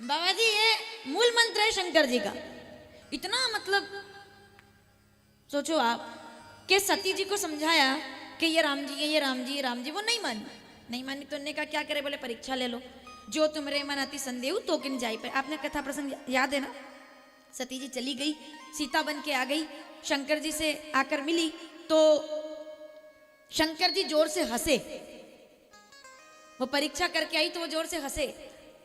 बाबा जी ये मूल मंत्र है शंकर जी का। इतना मतलब सोचो आप कि सती जी को समझाया कि ये राम जी है, ये राम जी, ये राम जी, वो नहीं मानी तो उन्होंने कहा क्या करे, बोले परीक्षा ले लो, जो तुमरे मन अति संदेह तो किन जाई पे। आपने कथा प्रसंग याद है ना। सती जी चली गई, सीता बन के आ गई, शंकर जी से आकर मिली तो शंकर जी जोर से हंसे। वो परीक्षा करके आई तो वो जोर से हंसे।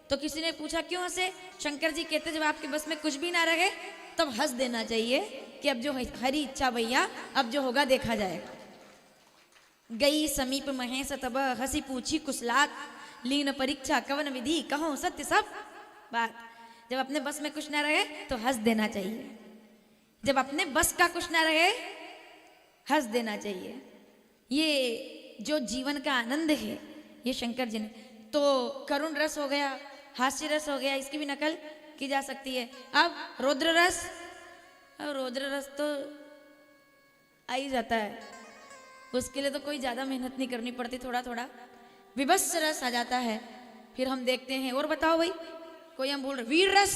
तो किसी ने पूछा क्यों हंसे। शंकर जी कहते जब आपके बस में कुछ भी ना रहे तब हंस देना चाहिए कि अब जो हरी इच्छा भैया, अब जो होगा देखा जाएगा। गई समीप महेश तब हंसी पूछी कुशलात, लीन परीक्षा कवन विधि कहो सत्य सब बात। जब अपने बस में कुछ ना रहे तो हंस देना चाहिए, जब अपने बस का कुछ ना रहे हंस देना चाहिए। ये जो जीवन का आनंद है ये शंकर जी ने तो करुण रस हो गया, हास्य रस हो गया, इसकी भी नकल की जा सकती है। अब रौद्र रस, अब रौद्र रस तो आ ही जाता है, उसके लिए तो कोई ज़्यादा मेहनत नहीं करनी पड़ती, थोड़ा थोड़ा विभत्स रस आ जाता है। फिर हम देखते हैं और बताओ भाई, कोई हम बोल रहे वीर रस,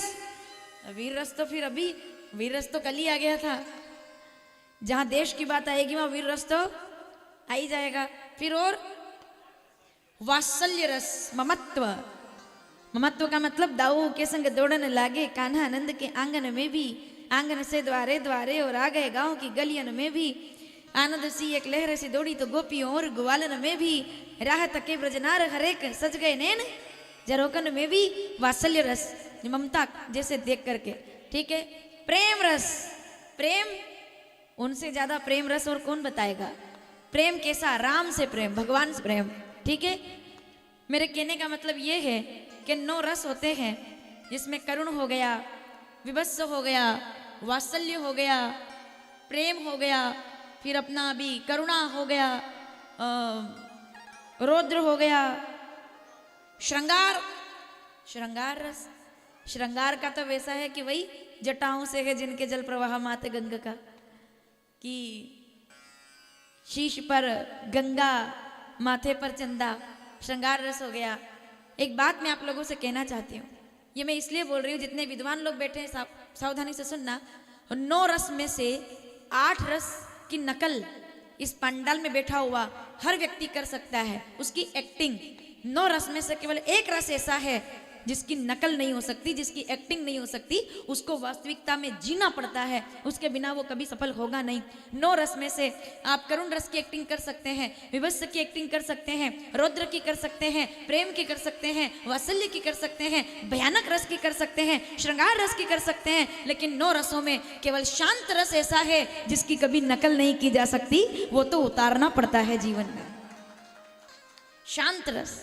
वीर रस तो फिर अभी वीर रस तो कल ही आ गया था। जहाँ देश की बात आएगी वहाँ वीर रस तो आ ही जाएगा। फिर और वात्सल्य रस, ममत्व, ममत्व का मतलब दाऊ के संग दौड़ने लागे कान्हा आनंद के आंगन में भी, आंगन से द्वारे द्वारे और आ गए गांव की गलियन में भी, आनंद सी एक लहर से दौड़ी तो गोपियों और ग्वालन में भी, राह तके ब्रजनार हरेक सज गए नैन जरोकन में भी। वात्सल्य रस ममता जैसे देख करके, ठीक है। प्रेम रस, प्रेम उनसे ज्यादा प्रेम रस और कौन बताएगा। प्रेम कैसा, राम से प्रेम, भगवान से प्रेम, ठीक है। मेरे कहने का मतलब ये है कि 9 रस होते हैं जिसमें करुण हो गया, विभत्स हो गया, वात्सल्य हो गया, प्रेम हो गया, फिर अपना अभी करुणा हो गया, रौद्र हो गया, श्रृंगार, श्रृंगार रस। श्रृंगार का तो वैसा है कि वही जटाओं से है जिनके जल प्रवाह माते गंगा का, कि शीश पर गंगा माथे पर चंदा, श्रृंगार रस हो गया। एक बात मैं आप लोगों से कहना चाहती हूँ, ये मैं इसलिए बोल रही हूँ जितने विद्वान लोग बैठे हैं सावधानी से सुनना। 9 रस में से 8 रस की नकल इस पंडाल में बैठा हुआ हर व्यक्ति कर सकता है, उसकी एक्टिंग। 9 रस में से केवल एक रस ऐसा है जिसकी नकल नहीं हो सकती, जिसकी एक्टिंग नहीं हो सकती, उसको वास्तविकता में जीना पड़ता है, उसके बिना वो कभी सफल होगा नहीं। 9 रस में से आप करुण रस की एक्टिंग कर सकते हैं, विभत्स की एक्टिंग कर सकते हैं, रौद्र की कर सकते हैं, प्रेम की कर सकते हैं, वात्सल्य की कर सकते हैं, भयानक रस की कर सकते हैं, श्रृंगार रस की कर सकते हैं। लेकिन 9 रसों में केवल शांत रस ऐसा है जिसकी कभी नकल नहीं की जा सकती, वो तो उतारना पड़ता है जीवन में, शांत रस।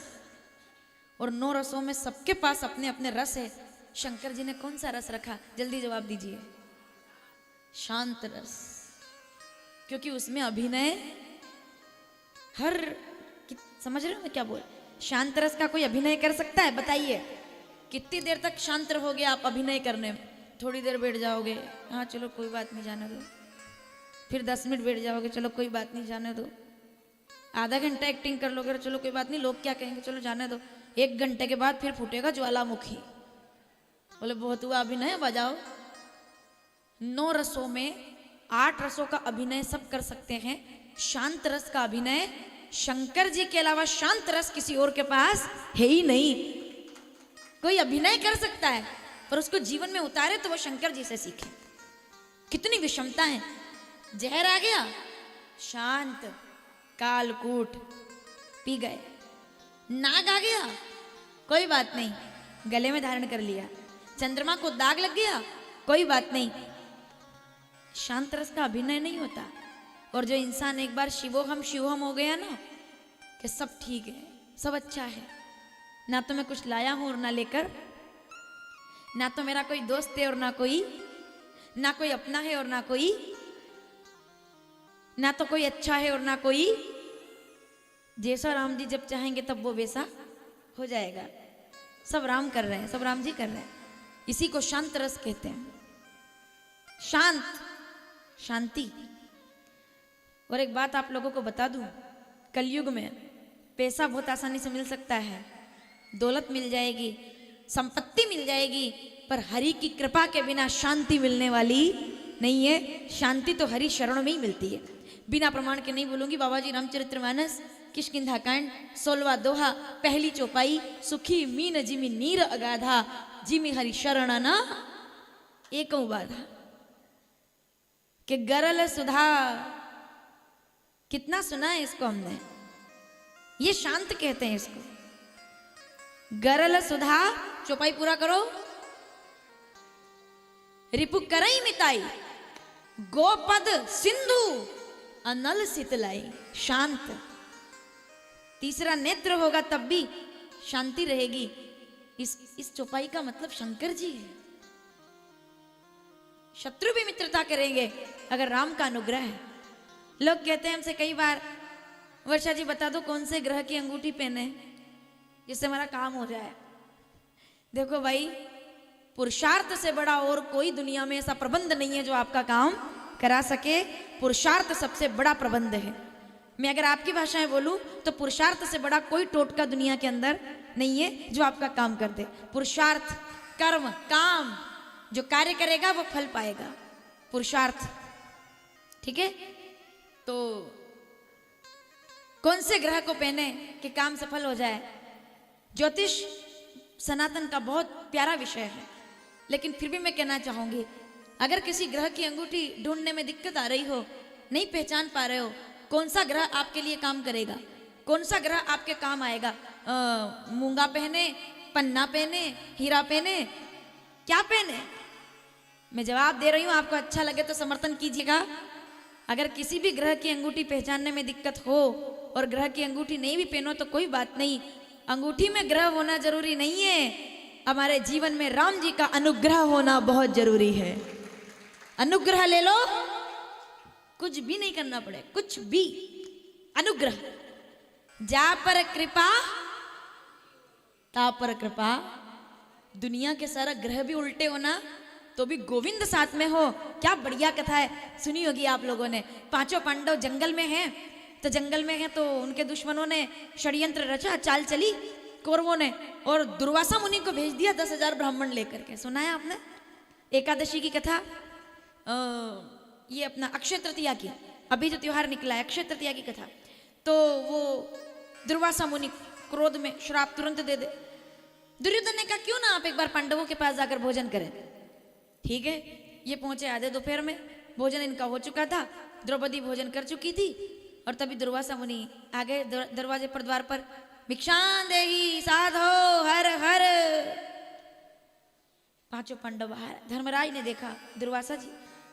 और 9 रसों में सबके पास अपने अपने रस है। शंकर जी ने कौन सा रस रखा, जल्दी जवाब दीजिए। शांत रस, क्योंकि उसमें अभिनय हर, समझ रहे हो मैं क्या बोल। शांत रस का कोई अभिनय कर सकता है, बताइए। कितनी देर तक शांत रहोगे आप अभिनय करने में। थोड़ी देर बैठ जाओगे, हाँ चलो कोई बात नहीं जाने दो, फिर 10 मिनट बैठ जाओगे, चलो कोई बात नहीं जाने दो, आधा घंटा एक्टिंग कर लोगे, चलो कोई बात नहीं लोग क्या कहेंगे, चलो जाने दो। 1 घंटे के बाद फिर फूटेगा ज्वालामुखी, बोले बहुत हुआ अभिनय, बजाओ। 9 रसों में 8 रसों का अभिनय सब कर सकते हैं। शांत रस का अभिनय शंकर जी के अलावा शांत रस किसी और के पास है ही नहीं। कोई अभिनय कर सकता है पर उसको जीवन में उतारे तो वो शंकर जी से सीखे। कितनी विषमता है। जहर आ गया, शांत, कालकूट पी गए। नाग आ गया, कोई बात नहीं, गले में धारण कर लिया। चंद्रमा को दाग लग गया, कोई बात नहीं। शांत रस का अभिनय नहीं होता। और जो इंसान एक बार शिवोहम शिवोहम हो गया ना, कि सब ठीक है, सब अच्छा है, ना तो मैं कुछ लाया हूं और ना लेकर, ना तो मेरा कोई दोस्त है और ना कोई अपना है और ना तो कोई अच्छा है और ना कोई, जैसा राम जी जब चाहेंगे तब वो वैसा हो जाएगा। सब राम कर रहे हैं, सब राम जी कर रहे हैं। इसी को शांत रस कहते हैं। शांत, शांति। और एक बात आप लोगों को बता दूं, कलयुग में पैसा बहुत आसानी से मिल सकता है, दौलत मिल जाएगी, संपत्ति मिल जाएगी, पर हरि की कृपा के बिना शांति मिलने वाली नहीं है। शांति तो हरि शरण में ही मिलती है। बिना प्रमाण के नहीं बोलूंगी। बाबा जी रामचरितमानस किष्किंधा कांड 16वां दोहा पहली चौपाई, सुखी मीन जिमि नीर अगाधा, जिमि हरि शरण न एकौ बाधा। कि गरल सुधा, कितना सुना है इसको हमने, ये शांत कहते हैं इसको। गरल सुधा, चौपाई पूरा करो। रिपु करई मिताई, गोपद सिंधु अनल शीतलाई। शांत, तीसरा नेत्र होगा तब भी शांति रहेगी। इस चौपाई का मतलब शंकर जी है। शत्रु भी मित्रता करेंगे अगर राम का अनुग्रह है। लोग कहते हैं हमसे कई बार, वर्षा जी बता दो कौन से ग्रह की अंगूठी पहने जिससे हमारा काम हो जाए। देखो भाई, पुरुषार्थ से बड़ा और कोई दुनिया में ऐसा प्रबंध नहीं है जो आपका काम करा सके। पुरुषार्थ सबसे बड़ा प्रबंध है। मैं अगर आपकी भाषा में बोलूं तो पुरुषार्थ से बड़ा कोई टोटका दुनिया के अंदर नहीं है जो आपका काम कर दे। पुरुषार्थ, कर्म, काम, जो कार्य करेगा वो फल पाएगा। पुरुषार्थ, ठीक है। तो कौन से ग्रह को पहने कि काम सफल हो जाए? ज्योतिष सनातन का बहुत प्यारा विषय है, लेकिन फिर भी मैं कहना चाहूंगी, अगर किसी ग्रह की अंगूठी ढूंढने में दिक्कत आ रही हो, नहीं पहचान पा रहे हो, कौन सा ग्रह आपके लिए काम करेगा, कौन सा ग्रह आपके काम आएगा? मूंगा पहने, पन्ना पहने, हीरा पहने, क्या पहने? मैं जवाब दे रही हूं, आपको अच्छा लगे तो समर्थन कीजिएगा। अगर किसी भी ग्रह की अंगूठी पहचानने में दिक्कत हो और ग्रह की अंगूठी नहीं भी पहनो तो कोई बात नहीं। अंगूठी में ग्रह होना जरूरी नहीं है। हमारे जीवन में राम जी का अनुग्रह होना बहुत जरूरी है। अनुग्रह ले लो, कुछ भी नहीं करना पड़े, कुछ भी। अनुग्रह, जा पर कृपा ता पर कृपा। दुनिया के सारा ग्रह भी उल्टे होना तो भी गोविंद साथ में हो। क्या बढ़िया कथा है, सुनी होगी आप लोगों ने। पांचों पांडव जंगल में हैं, तो जंगल में हैं तो उनके दुश्मनों ने षड्यंत्र रचा, चाल चली कौरवों ने, और दुर्वासा मुनि को भेज दिया 10,000 ब्राह्मण लेकर के। सुना है आपने एकादशी की कथा? ये अपना अक्षय तृतीया की, अभी जो त्योहार निकला है अक्षय तृतीया की कथा। तो वो दुर्वासा मुनि क्रोध में श्राप तुरंत दे दे। दुर्योधन ने कहा क्यों ना आप एक बार पांडवों के पास जाकर भोजन करें। ठीक है, ये पहुंचे आधे दोपहर में, भोजन इनका हो चुका था, द्रौपदी भोजन कर चुकी थी, और तभी दुर्वासा मुनि आ गए दरवाजे पर, द्वार पर। भिक्षां देहि साधो हर हर। पांचों पांडव बाहर। धर्मराज ने देखा दुर्वासा जी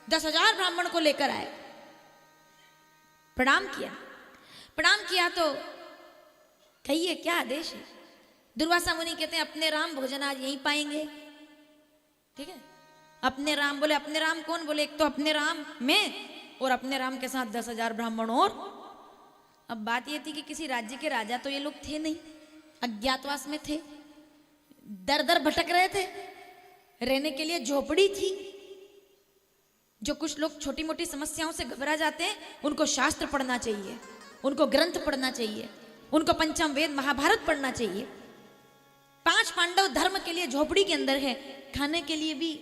10,000 ब्राह्मण को लेकर आए। प्रणाम किया, प्रणाम किया तो कहिए क्या आदेश है? दुर्वासा मुनि कहते हैं अपने राम भोजन आज यहीं पाएंगे। ठीक है, अपने राम। बोले अपने राम कौन? बोले एक तो अपने राम में, और अपने राम के साथ 10,000 ब्राह्मण और। अब बात ये थी कि किसी राज्य के राजा तो ये लोग थे नहीं, अज्ञातवास में थे, दर दर भटक रहे थे, रहने के लिए झोपड़ी थी। जो कुछ लोग छोटी मोटी समस्याओं से घबरा जाते हैं, उनको शास्त्र पढ़ना चाहिए, उनको ग्रंथ पढ़ना चाहिए, उनको पंचम वेद महाभारत पढ़ना चाहिए। 5 पांडव धर्म के लिए झोपड़ी के अंदर है, खाने के लिए भी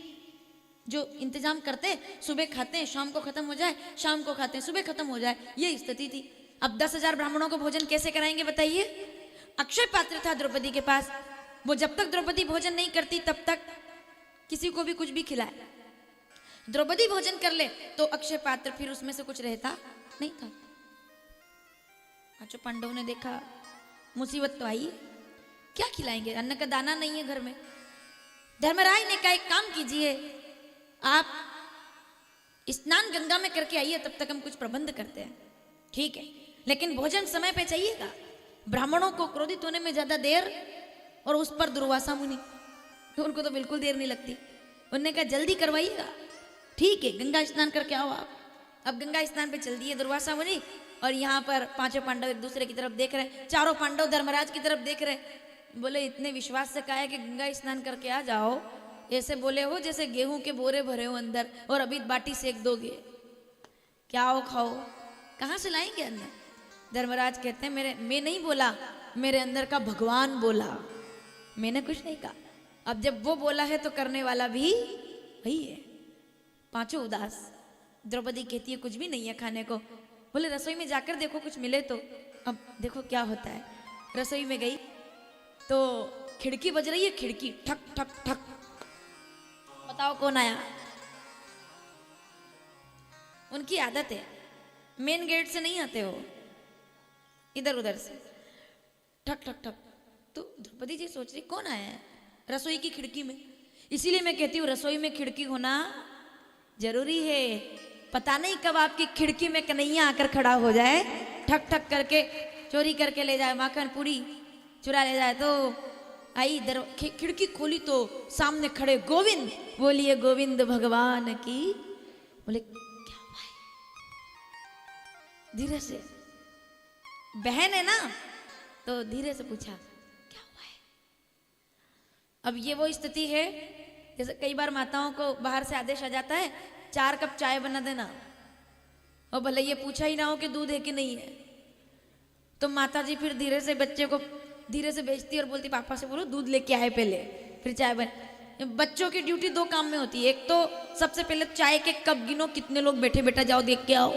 जो इंतजाम करते, सुबह खाते हैं शाम को खत्म हो जाए, शाम को खाते हैं सुबह खत्म हो जाए, ये स्थिति थी। अब 10,000 ब्राह्मणों को भोजन कैसे कराएंगे बताइए? अक्षय पात्र था द्रौपदी के पास, वो जब तक द्रौपदी भोजन नहीं करती तब तक किसी को भी कुछ भी खिलाए। द्रौपदी भोजन कर ले तो अक्षय पात्र फिर उसमें से कुछ रहता नहीं था। पांचों पांडवों ने देखा मुसीबत तो आई, क्या खिलाएंगे, अन्न का दाना नहीं है घर में। धर्मराज ने कहा एक काम कीजिए, आप स्नान गंगा में करके आइए, तब तक हम कुछ प्रबंध करते हैं। ठीक है, लेकिन भोजन समय पे चाहिएगा। ब्राह्मणों को क्रोधित होने में ज्यादा देर, और उस पर दुर्वासा मुनि, तो उनको तो बिल्कुल देर नहीं लगती। उन्होंने कहा जल्दी करवाइएगा। ठीक है, गंगा स्नान करके आओ आप। अब गंगा स्नान पे चल दिए दुर्वासा मुनि, और यहाँ पर पांचों पांडव एक दूसरे की तरफ देख रहे, चारों पांडव धर्मराज की तरफ देख रहे। बोले इतने विश्वास से कहा है कि गंगा स्नान करके आ जाओ, ऐसे बोले हो जैसे गेहूं के बोरे भरे हो अंदर, और अभी बाटी सेक दोगे, क्या हो खाओ, कहाँ से लाएंगे अन्न? धर्मराज कहते हैं मैं नहीं बोला, मेरे अंदर का भगवान बोला, मैंने कुछ नहीं कहा। अब जब वो बोला है तो करने वाला भी वही है। पांचों उदास। द्रौपदी कहती है कुछ भी नहीं है खाने को। बोले रसोई में जाकर देखो कुछ मिले तो। अब देखो क्या होता है। रसोई में गई तो खिड़की बज रही है, खिड़की ठक ठक ठक। बताओ कौन आया। उनकी आदत है, मेन गेट से नहीं आते हो, इधर उधर से ठक ठक ठक। तो द्रौपदी जी सोच रही कौन आया है रसोई की खिड़की में। इसीलिए मैं कहती हूँ रसोई में खिड़की होना जरूरी है। पता नहीं कब आपकी खिड़की में कन्हैया आकर खड़ा हो जाए, ठक ठक करके चोरी करके ले जाए, माखन पूरी चुरा ले जाए। तो आई खिड़की खोली तो सामने खड़े गोविंद। बोलिए गोविंद भगवान की। बोले क्या हुआ है। धीरे से, बहन है ना तो धीरे से पूछा क्या हुआ है। अब ये वो स्थिति है जैसे कई बार माताओं को बाहर से आदेश आ जाता है 4 कप चाय बना देना, और भले ये पूछा ही ना हो कि दूध है कि नहीं है, तो माता जी फिर धीरे से बच्चे को धीरे से भेजती और बोलती पापा से बोलो दूध लेके आए पहले, फिर चाय बन। बच्चों की ड्यूटी 2 काम में होती है। एक तो सबसे पहले चाय के कप गिनो, कितने लोग बैठे, बेटा जाओ देख के आओ।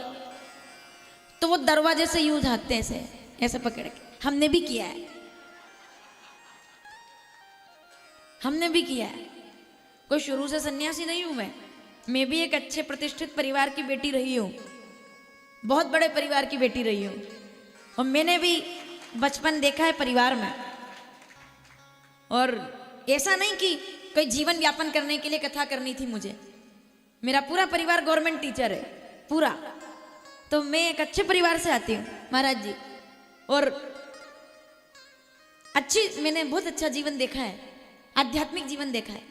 तो वो दरवाजे से यूं झाँकते ऐसे ऐसे पकड़ के। हमने भी किया है, हमने भी किया है। कोई शुरू से सन्यासी नहीं हूं मैं भी एक अच्छे प्रतिष्ठित परिवार की बेटी रही हूं, बहुत बड़े परिवार की बेटी रही हूं, और मैंने भी बचपन देखा है परिवार में। और ऐसा नहीं कि कोई जीवन यापन करने के लिए कथा करनी थी मुझे। मेरा पूरा परिवार गवर्नमेंट टीचर है पूरा, तो मैं एक अच्छे परिवार से आती हूँ महाराज जी। और मैंने बहुत अच्छा जीवन देखा है, आध्यात्मिक जीवन देखा है,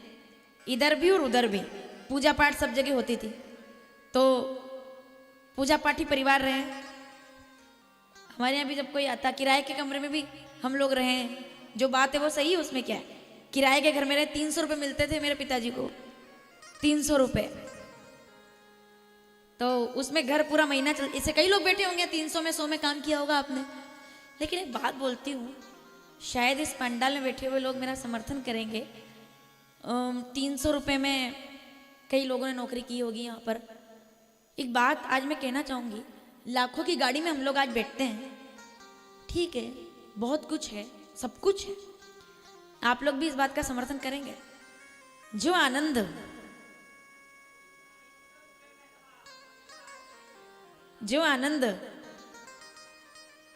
इधर भी और उधर भी। पूजा पाठ सब जगह होती थी, तो पूजा पाठी परिवार रहे। हमारे यहाँ भी जब कोई आता, किराए के कमरे में भी हम लोग रहे। जो बात है वो सही है, उसमें क्या है। किराए के घर में रहे, 300 रुपये मिलते थे मेरे पिताजी को, 300 रुपये। तो उसमें घर पूरा महीना चल। इससे कई लोग बैठे होंगे 300 में 100 में काम किया होगा आपने। लेकिन एक बात बोलती हूँ, शायद इस पंडाल में बैठे हुए लोग मेरा समर्थन करेंगे। 300 रुपये में कई लोगों ने नौकरी की होगी यहाँ पर। एक बात आज मैं कहना चाहूँगी, लाखों की गाड़ी में हम लोग आज बैठते हैं, ठीक है, बहुत कुछ है, सब कुछ है। आप लोग भी इस बात का समर्थन करेंगे। जो आनंद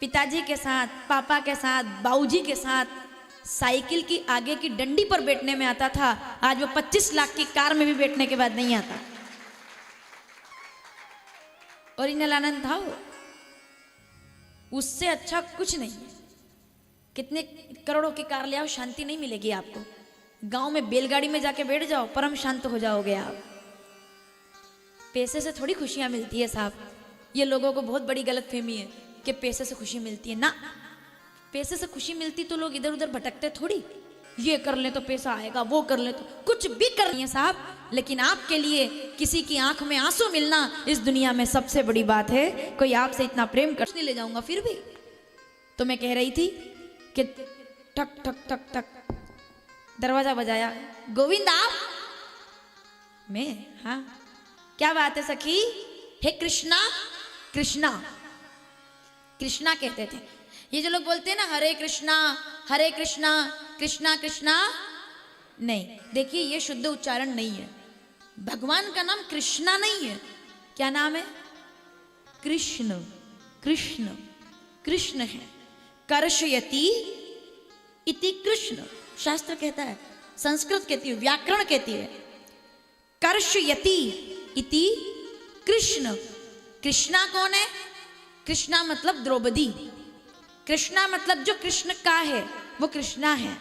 पिताजी के साथ, पापा के साथ, बाऊजी के साथ साइकिल की आगे की डंडी पर बैठने में आता था, आज वो 25 लाख की कार में भी बैठने के बाद नहीं आता। ओरिजिनल आनंद था वो, उससे अच्छा कुछ नहीं है। कितने करोड़ों की कार ले आओ, शांति नहीं मिलेगी आपको। गांव में बैलगाड़ी में जाके बैठ जाओ, परम शांत हो जाओगे आप। पैसे से थोड़ी खुशियां मिलती है साहब। ये लोगों को बहुत बड़ी गलतफहमी है कि पैसे से खुशी मिलती है। ना, पैसे से खुशी मिलती तो लोग इधर उधर भटकते थोड़ी। ये कर ले तो पैसा आएगा, वो कर ले तो, कुछ भी कर रही है साहब। लेकिन आपके लिए किसी की आंख में आंसू मिलना इस दुनिया में सबसे बड़ी बात है। कोई आपसे इतना प्रेम कर नहीं ले जाऊंगा फिर भी। तो मैं कह रही थी कि ठक ठक ठक ठक दरवाजा बजाया, गोविंद आप। मैं, हाँ क्या बात है सखी। हे कृष्णा, कृष्णा कृष्णा कहते थे। ये जो लोग बोलते हैं ना हरे कृष्णा कृष्णा कृष्णा, नहीं, देखिए ये शुद्ध उच्चारण नहीं है। भगवान का नाम कृष्णा नहीं है। क्या नाम है? कृष्ण। कृष्ण कृष्ण है। कर्षयति इति कृष्ण शास्त्र कहता है, संस्कृत कहती है, व्याकरण कहती है। कर्षयति इति कृष्ण। कृष्णा कौन है? कृष्णा मतलब द्रौपदी। कृष्णा मतलब जो कृष्ण का है वो कृष्णा है,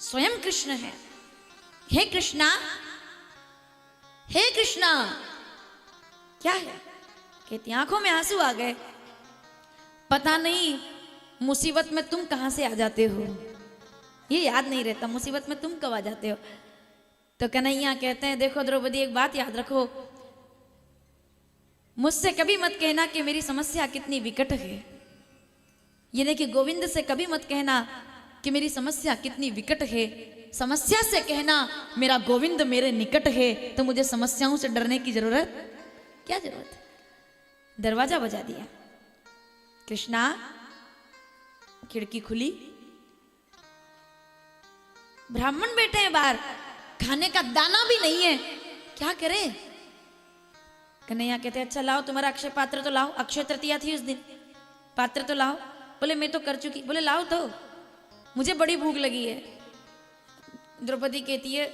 स्वयं कृष्ण है। हे कृष्णा, हे कृष्णा, क्या है? कहती आंखों में आंसू आ गए। पता नहीं मुसीबत में तुम कहां से आ जाते हो, ये याद नहीं रहता मुसीबत में तुम कब आ जाते हो। तो कन्हैया कहते हैं देखो द्रौपदी, एक बात याद रखो, मुझसे कभी मत कहना कि मेरी समस्या कितनी विकट है। ये नहीं कि गोविंद से कभी मत कहना कि मेरी समस्या कितनी विकट है। समस्या से कहना मेरा गोविंद मेरे निकट है, तो मुझे समस्याओं से डरने की जरूरत क्या जरूरत है। दरवाजा बजा दिया, कृष्णा खिड़की खुली, ब्राह्मण बैठे हैं बाहर, खाने का दाना भी नहीं है, क्या करें। कन्हैया कहते अच्छा लाओ तुम्हारा अक्षय पात्र तो लाओ, अक्षय तृतीया थी उस दिन, पात्र तो लाओ। बोले मैं तो कर चुकी। बोले लाओ तो, मुझे बड़ी भूख लगी है। द्रौपदी कहती है,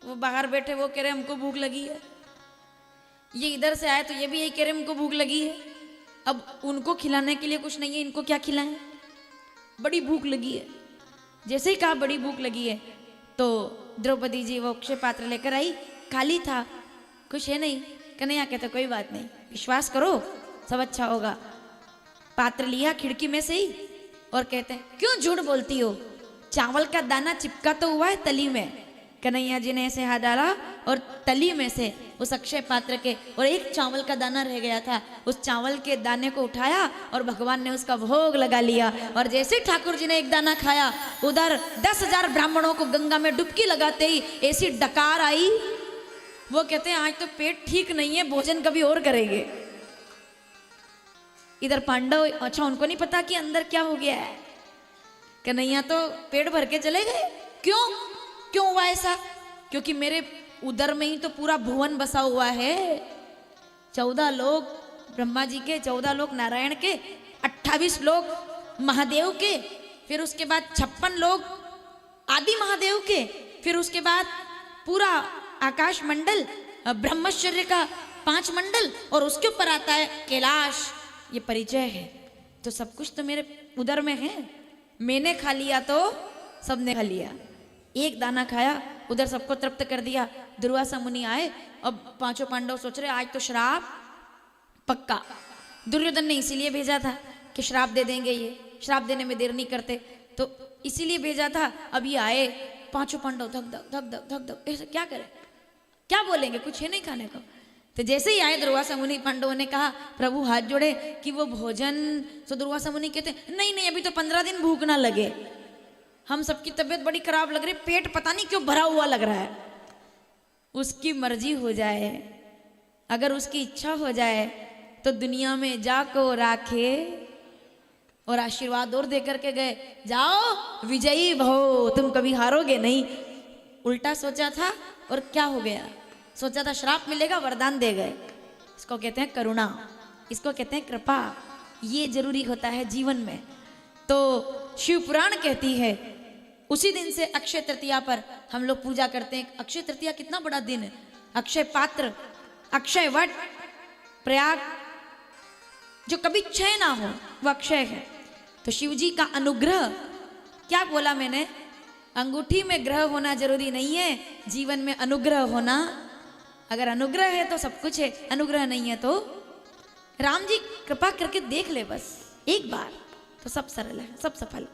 वो बाहर बैठे वो कह रहे हमको भूख लगी है, ये इधर से आए तो ये भी यही कह रहे हमको भूख लगी है। अब उनको खिलाने के लिए कुछ नहीं है, इनको क्या खिलाएं, बड़ी भूख लगी है। जैसे ही कहा बड़ी भूख लगी है तो द्रौपदी जी वो अक्षय पात्र लेकर आई, खाली था, कुछ है नहीं। कन्हैया कहते कोई बात नहीं, विश्वास करो सब अच्छा होगा। पात्र लिया खिड़की में से ही और कहते हैं क्यों झूठ बोलती हो, चावल का दाना चिपका तो हुआ है तली में। कन्हैया जी ने ऐसे हाथ डाला और तली में से उस अक्षय पात्र के और एक चावल का दाना रह गया था, उस चावल के दाने को उठाया और भगवान ने उसका भोग लगा लिया। और जैसे ठाकुर जी ने एक दाना खाया, उधर 10,000 ब्राह्मणों को गंगा में डुबकी लगाते ही ऐसी डकार आई, वो कहते हैं आज तो पेट ठीक नहीं है, भोजन कभी और करेंगे। इधर पांडव, अच्छा उनको नहीं पता कि अंदर क्या हो गया है। कन्हैया तो पेट भर के चले गए। क्यों हुआ ऐसा? क्योंकि मेरे उदर में ही तो पूरा भुवन बसा हुआ है। 14 लोग ब्रह्मा जी के, 14 लोग नारायण के, 28 लोग महादेव के, फिर उसके बाद 56 लोग आदि महादेव के, फिर उसके बाद पूरा आकाश मंडल, ब्रह्मचर्य का 5 मंडल, और उसके ऊपर आता है कैलाश। ये परिचय है। तो सब कुछ तो मेरे उदर में है। मैंने खा लिया तो सबने खा लिया। एक दाना खाया, उधर सबको तृप्त कर दिया। दुर्वासा मुनि आए, अब 5 पांडव सोच रहे आज तो श्राप पक्का। दुर्योधन ने इसीलिए भेजा था कि श्राप दे देंगे, ये श्राप देने में देर नहीं करते, तो इसीलिए भेजा था। अब ये आए 5 पांडव, धक धक धक धक धक धक, ऐसे क्या करें, क्या बोलेंगे, कुछ है नहीं खाने को। तो जैसे ही आए दुर्वासा मुनि, पांडवों ने कहा प्रभु हाथ जोड़े कि वो भोजन। तो दुर्वासा मुनि कहते नहीं नहीं, अभी तो 15 दिन भूख ना लगे, हम सबकी तबीयत बड़ी खराब लग रही, पेट पता नहीं क्यों भरा हुआ लग रहा है। उसकी मर्जी हो जाए, अगर उसकी इच्छा हो जाए तो दुनिया में जाको राखे। और आशीर्वाद और दे करके गए, जाओ विजयी भव, तुम कभी हारोगे नहीं। उल्टा सोचा था और क्या हो गया, सोचा था श्राप मिलेगा, वरदान दे गए। इसको कहते हैं करुणा, इसको कहते हैं कृपा। ये जरूरी होता है जीवन में। तो शिव पुराण कहती है उसी दिन से अक्षय तृतीया पर हम लोग पूजा करते हैं। अक्षय तृतीया कितना बड़ा दिन है। अक्षय पात्र, अक्षय वट, प्रयाग जो कभी क्षय ना हो वो अक्षय है। तो शिव जी का अनुग्रह, क्या बोला मैंने, अंगूठी में ग्रह होना जरूरी नहीं है, जीवन में अनुग्रह होना। अगर अनुग्रह है तो सब कुछ है, अनुग्रह नहीं है तो राम जी कृपा करके देख ले बस एक बार, तो सब सरल है, सब सफल।